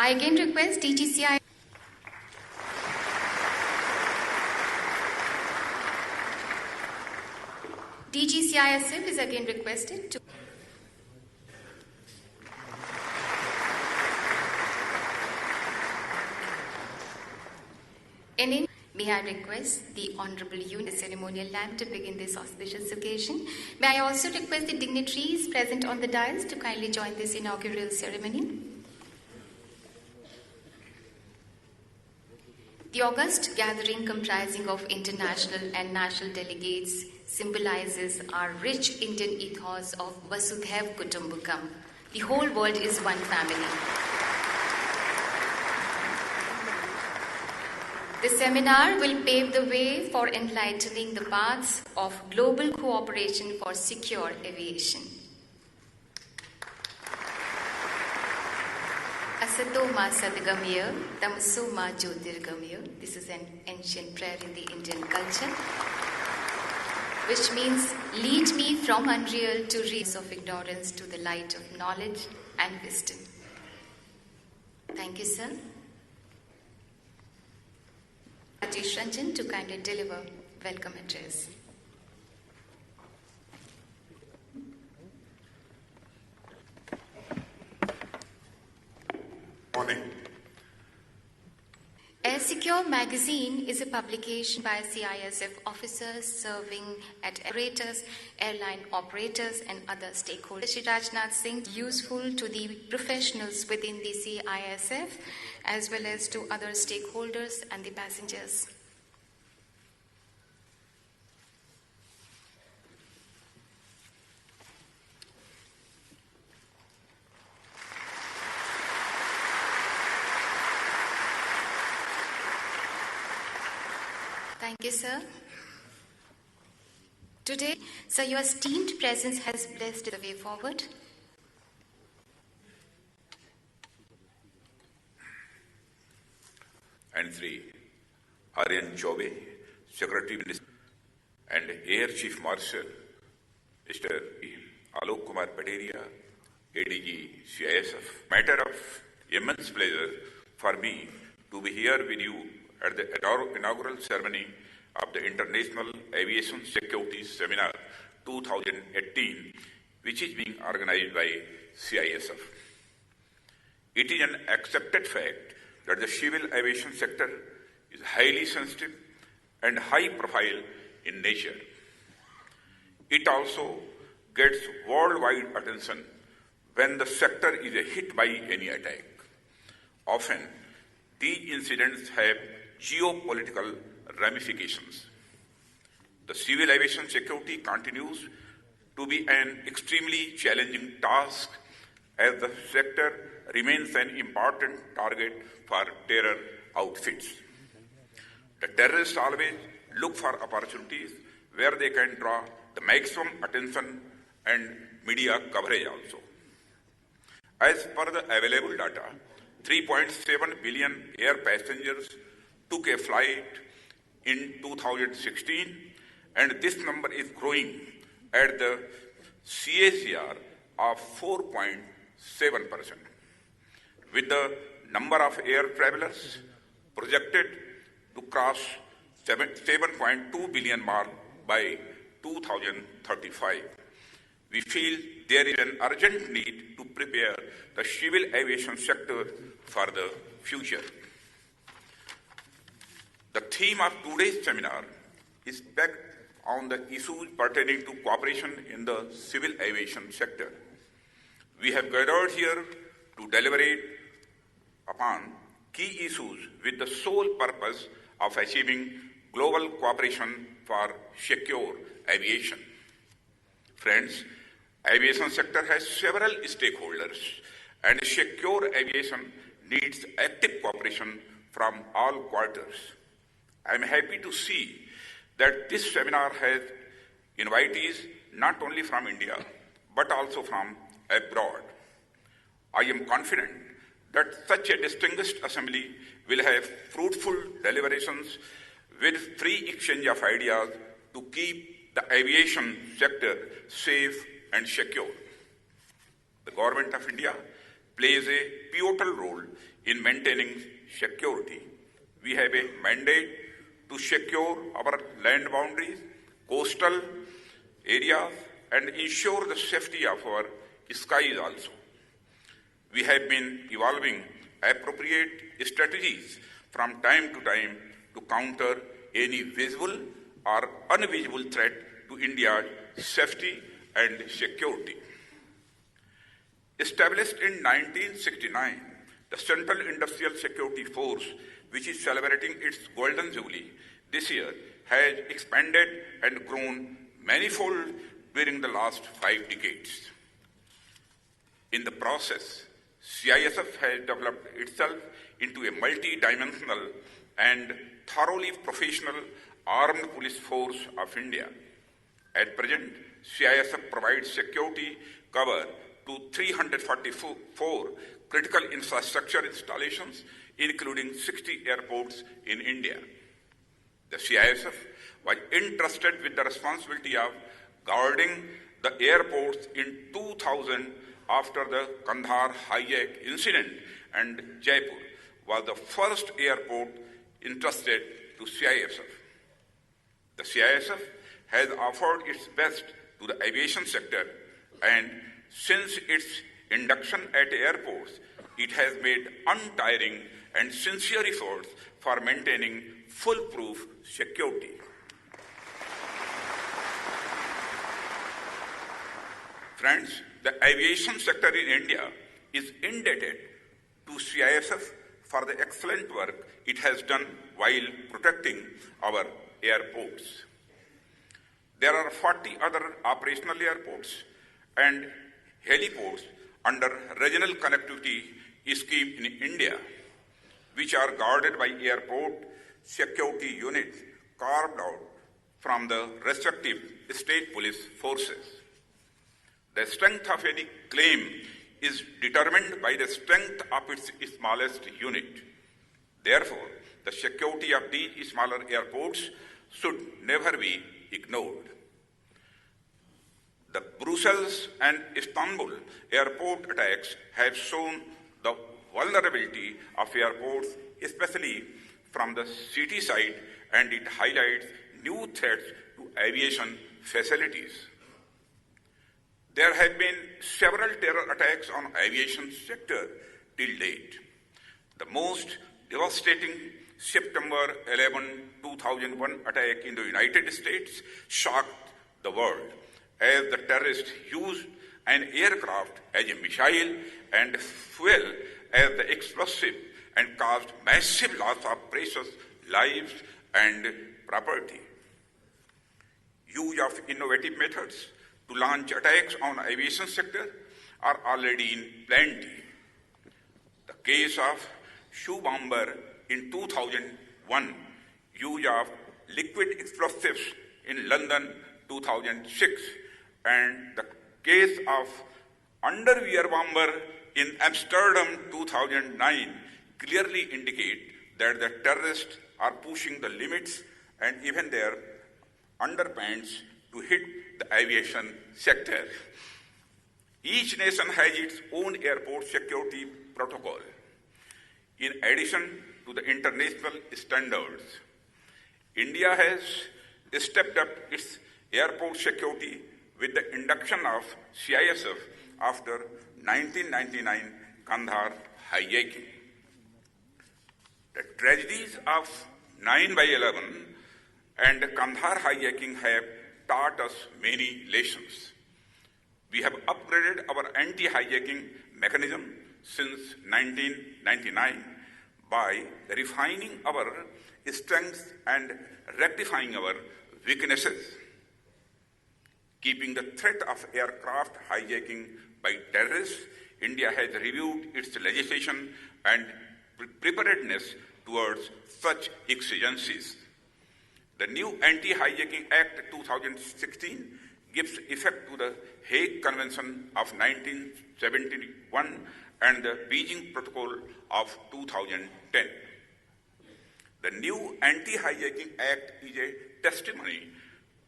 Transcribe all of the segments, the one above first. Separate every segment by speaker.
Speaker 1: I again request DGCI. DGCISF is again requested to. May I request the Honorable Unit Ceremonial Lamp to begin this auspicious occasion. May I also request the dignitaries present on the dais to kindly join this inaugural ceremony. The august gathering comprising of international and national delegates symbolizes our rich Indian ethos of Vasudhaiv Kutumbakam. The whole world is one family. The seminar will pave the way for enlightening the paths of global cooperation for secure aviation. Asato ma sadgamya, tamso ma jyotirgamya. This is an ancient prayer in the Indian culture, which means lead me from unreal to real of ignorance to the light of knowledge and wisdom. Thank you, sir. Rajesh Ranjan to kindly deliver welcome address.
Speaker 2: Morning.
Speaker 1: Air Secure magazine is a publication by CISF officers serving at operators, airline operators and other stakeholders. Shri Rajnath Singh useful to the professionals within the CISF as well as to other stakeholders and the passengers. Thank you, sir. Today, sir, your esteemed presence has blessed the way forward.
Speaker 2: And Shri Aryan Chaube, Secretary Minister and Air Chief Marshal, Mr. Alok Kumar Pateria, ADG CISF. Matter of immense pleasure for me to be here with you at the inaugural ceremony of the International Aviation Security Seminar 2018, which is being organized by CISF. It is an accepted fact that the civil aviation sector is highly sensitive and high profile in nature. It also gets worldwide attention when the sector is hit by any attack. Often, these incidents have geopolitical ramifications. The civil aviation security continues to be an extremely challenging task as the sector remains an important target for terror outfits. The terrorists always look for opportunities where they can draw the maximum attention and media coverage also. As per the available data, 3.7 billion air passengers took a flight in 2016, and this number is growing at the CAGR of 4.7%. With the number of air travelers projected to cross 7.2 billion mark by 2035, we feel there is an urgent need to prepare the civil aviation sector for the future. The theme of today's seminar is backed on the issues pertaining to cooperation in the civil aviation sector. We have gathered here to deliberate upon key issues with the sole purpose of achieving global cooperation for secure aviation. Friends, aviation sector has several stakeholders, and secure aviation needs active cooperation from all quarters. I am happy to see that this seminar has invitees not only from India, but also from abroad. I am confident that such a distinguished assembly will have fruitful deliberations with free exchange of ideas to keep the aviation sector safe and secure. The Government of India plays a pivotal role in maintaining security. We have a mandate to secure our land boundaries, coastal areas, and ensure the safety of our skies also. We have been evolving appropriate strategies from time to time to counter any visible or invisible threat to India's safety and security. Established in 1969, the Central Industrial Security Force, which is celebrating its Golden Jubilee this year, has expanded and grown manifold during the last 5 decades. In the process, CISF has developed itself into a multi-dimensional and thoroughly professional armed police force of India. At present, CISF provides security cover to 344 critical infrastructure installations, including 60 airports in India. The CISF was entrusted with the responsibility of guarding the airports in 2000 after the Kandahar hijack incident, and Jaipur was the first airport entrusted to CISF. The CISF has offered its best to the aviation sector, and since its induction at airports, it has made untiring and sincere efforts for maintaining foolproof security. Friends, the aviation sector in India is indebted to CISF for the excellent work it has done while protecting our airports. There are 40 other operational airports and heliports under regional connectivity scheme in India, which are guarded by airport security units carved out from the respective state police forces. The strength of any claim is determined by the strength of its smallest unit. Therefore, the security of these smaller airports should never be ignored. The Brussels and Istanbul airport attacks have shown the vulnerability of airports, especially from the city side, and it highlights new threats to aviation facilities. There have been several terror attacks on aviation sector till date. The most devastating September 11, 2001 attack in the United States shocked the world, as the terrorists used an aircraft as a missile and fuel as the explosive and caused massive loss of precious lives and property. Use of innovative methods to launch attacks on aviation sector are already in plenty. The case of shoe bomber in 2001, use of liquid explosives in London 2006, and the case of underwear bomber in Amsterdam 2009 clearly indicate that the terrorists are pushing the limits and even their underpants to hit the aviation sector. Each nation has its own airport security protocol. In addition to the international standards, India has stepped up its airport security with the induction of CISF after 1999 Kandahar hijacking. The tragedies of 9/11 and Kandahar hijacking have taught us many lessons. We have upgraded our anti-hijacking mechanism since 1999 by refining our strengths and rectifying our weaknesses. Keeping the threat of aircraft hijacking by terrorists, India has reviewed its legislation and preparedness towards such exigencies. The new Anti-Hijacking Act 2016 gives effect to the Hague Convention of 1971 and the Beijing Protocol of 2010. The new Anti-Hijacking Act is a testimony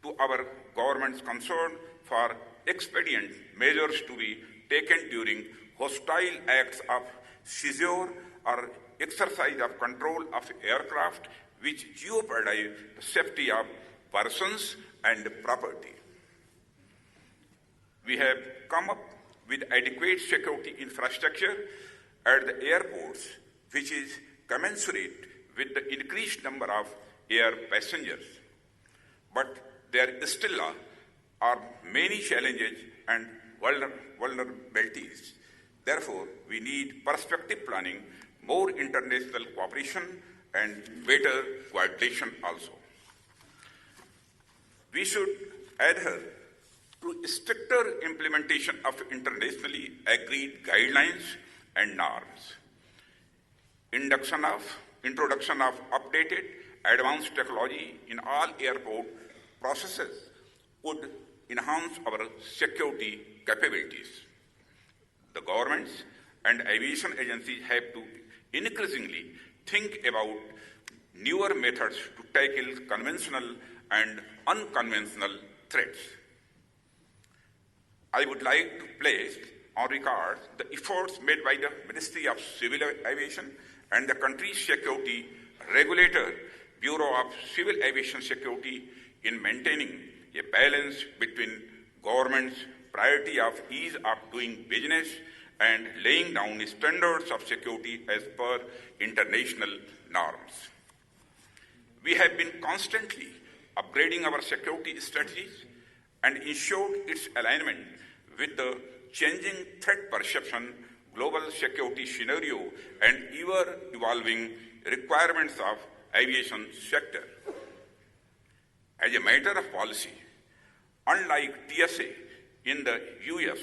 Speaker 2: to our government's concern for expedient measures to be taken during hostile acts of seizure or exercise of control of aircraft which jeopardize the safety of persons and property. We have come up with adequate security infrastructure at the airports, which is commensurate with the increased number of air passengers. But there still are many challenges and vulnerabilities. Therefore, we need perspective planning, more international cooperation, and better coordination also. We should adhere to stricter implementation of internationally agreed guidelines and norms. Introduction of updated advanced technology in all airport processes would enhance our security capabilities. The governments and aviation agencies have to increasingly think about newer methods to tackle conventional and unconventional threats. I would like to place on record the efforts made by the Ministry of Civil Aviation and the country's security regulator, Bureau of Civil Aviation Security, in maintaining a balance between government's priority of ease of doing business and laying down standards of security as per international norms. We have been constantly upgrading our security strategies and ensured its alignment with the changing threat perception, global security scenario, and ever-evolving requirements of aviation sector. As a matter of policy, unlike TSA in the US,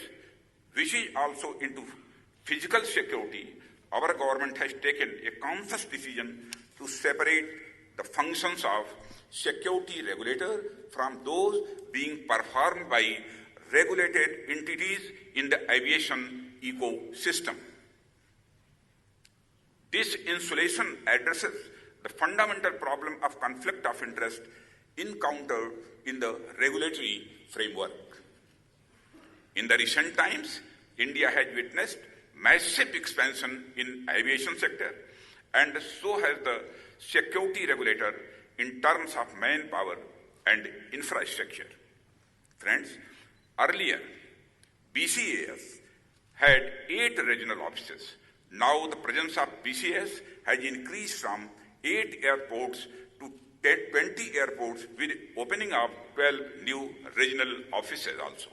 Speaker 2: which is also into physical security, our government has taken a conscious decision to separate the functions of security regulator from those being performed by regulated entities in the aviation ecosystem. This insulation addresses the fundamental problem of conflict of interest encountered in the regulatory framework. In the recent times, India has witnessed massive expansion in aviation sector, and so has the security regulator in terms of manpower and infrastructure. Friends, earlier, BCAS had 8 regional offices. Now the presence of BCAS has increased from 8 airports to 20 airports, with opening of 12 new regional offices also.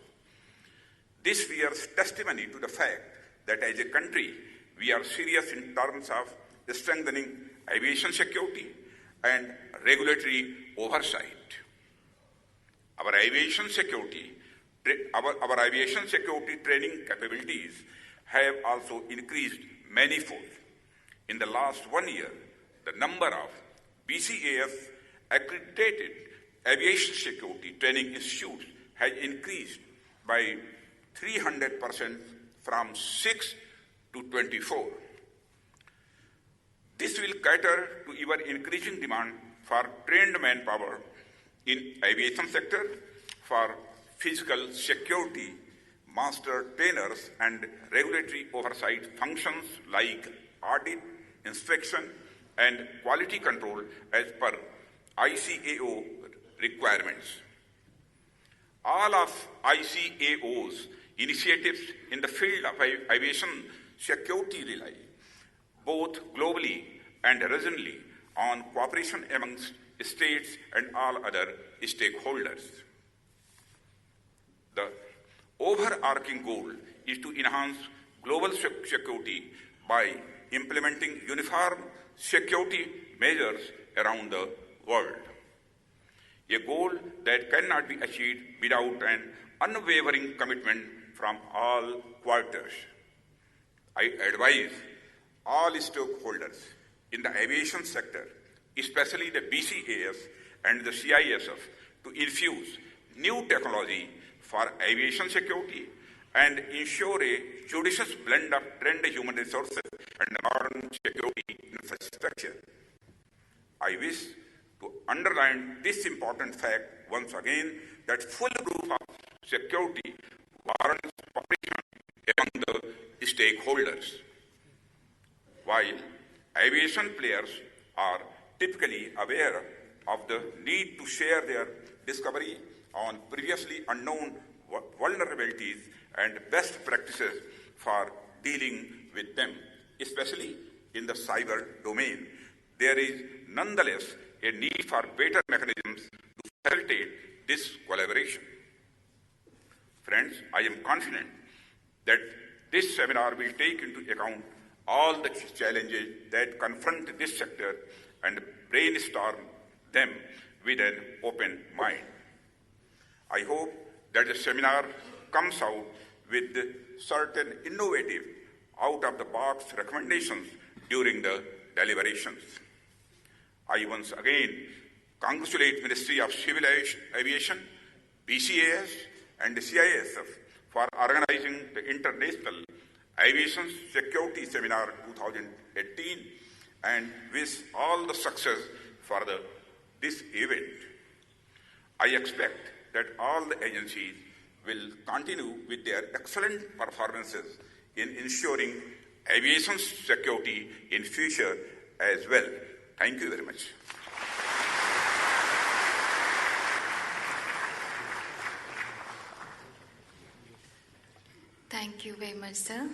Speaker 2: This bears testimony to the fact that as a country, we are serious in terms of strengthening aviation security and regulatory oversight. Our aviation security training capabilities have also increased manifold. In the last 1 year, the number of BCAS accredited aviation security training institutes has increased by 300% from 6 to 24. This will cater to ever increasing demand for trained manpower in aviation sector, for physical security, master trainers, and regulatory oversight functions like audit, inspection, and quality control as per ICAO requirements. All of ICAO's initiatives in the field of aviation security rely, both globally and regionally, on cooperation amongst states and all other stakeholders. The overarching goal is to enhance global security by implementing uniform security measures around the world. A goal that cannot be achieved without an unwavering commitment from all quarters. I advise all stakeholders in the aviation sector, especially the BCAS and the CISF, to infuse new technology for aviation security and ensure a judicious blend of trained human resources and modern security infrastructure. I wish to underline this important fact once again, that full proof of security warrants cooperation among the stakeholders. While Aviation players are typically aware of the need to share their discovery on previously unknown vulnerabilities and best practices for dealing with them, especially in the cyber domain. There is nonetheless a need for better mechanisms to facilitate this collaboration. Friends, I am confident that this seminar will take into account all the challenges that confront this sector and brainstorm them with an open mind. I hope that the seminar comes out with certain innovative, out-of-the-box recommendations during the deliberations. I once again congratulate Ministry of Civil Aviation, BCAS, and CISF for organizing the International Aviation Security Seminar 2018 and wish all the success for this event. I expect that all the agencies will continue with their excellent performances in ensuring aviation security in future as well. Thank you very much.
Speaker 1: Thank you very much, sir.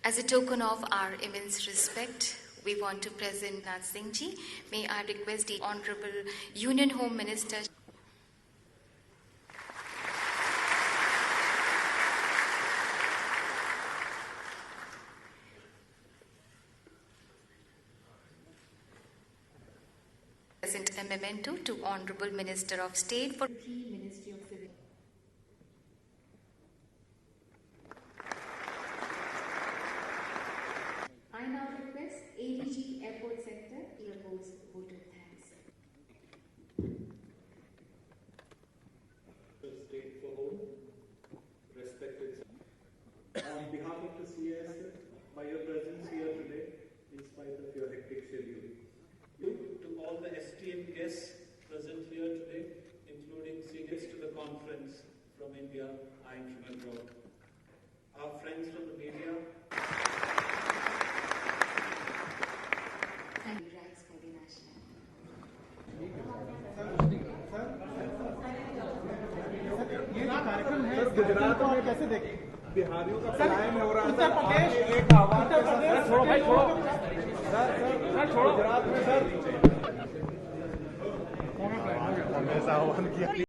Speaker 1: As a token of our immense respect, we want to present Rajnath Singh ji. May I request the Honorable Union Home Minister. Present a memento to Honorable Minister of State for Ministry of Civil. I now request ADG Airport Sector to propose vote of thanks.
Speaker 3: State for home, respected. On behalf of the CIS, by your presence here today, in spite of your hectic schedule, to all the esteemed guests present here today, including seniors to the conference from India, I am Shri, our friends from the media.
Speaker 1: And rise for the national.
Speaker 4: ये जो कार्यक्रम है गुजरात में कैसे देखें बिहारियों का पलायन हो रहा है उत्तर प्रदेश एक आह्वान के साथ छोड़ो भाई छोड़ो सर छोड़ो गुजरात में सर हमेशा आह्वान किया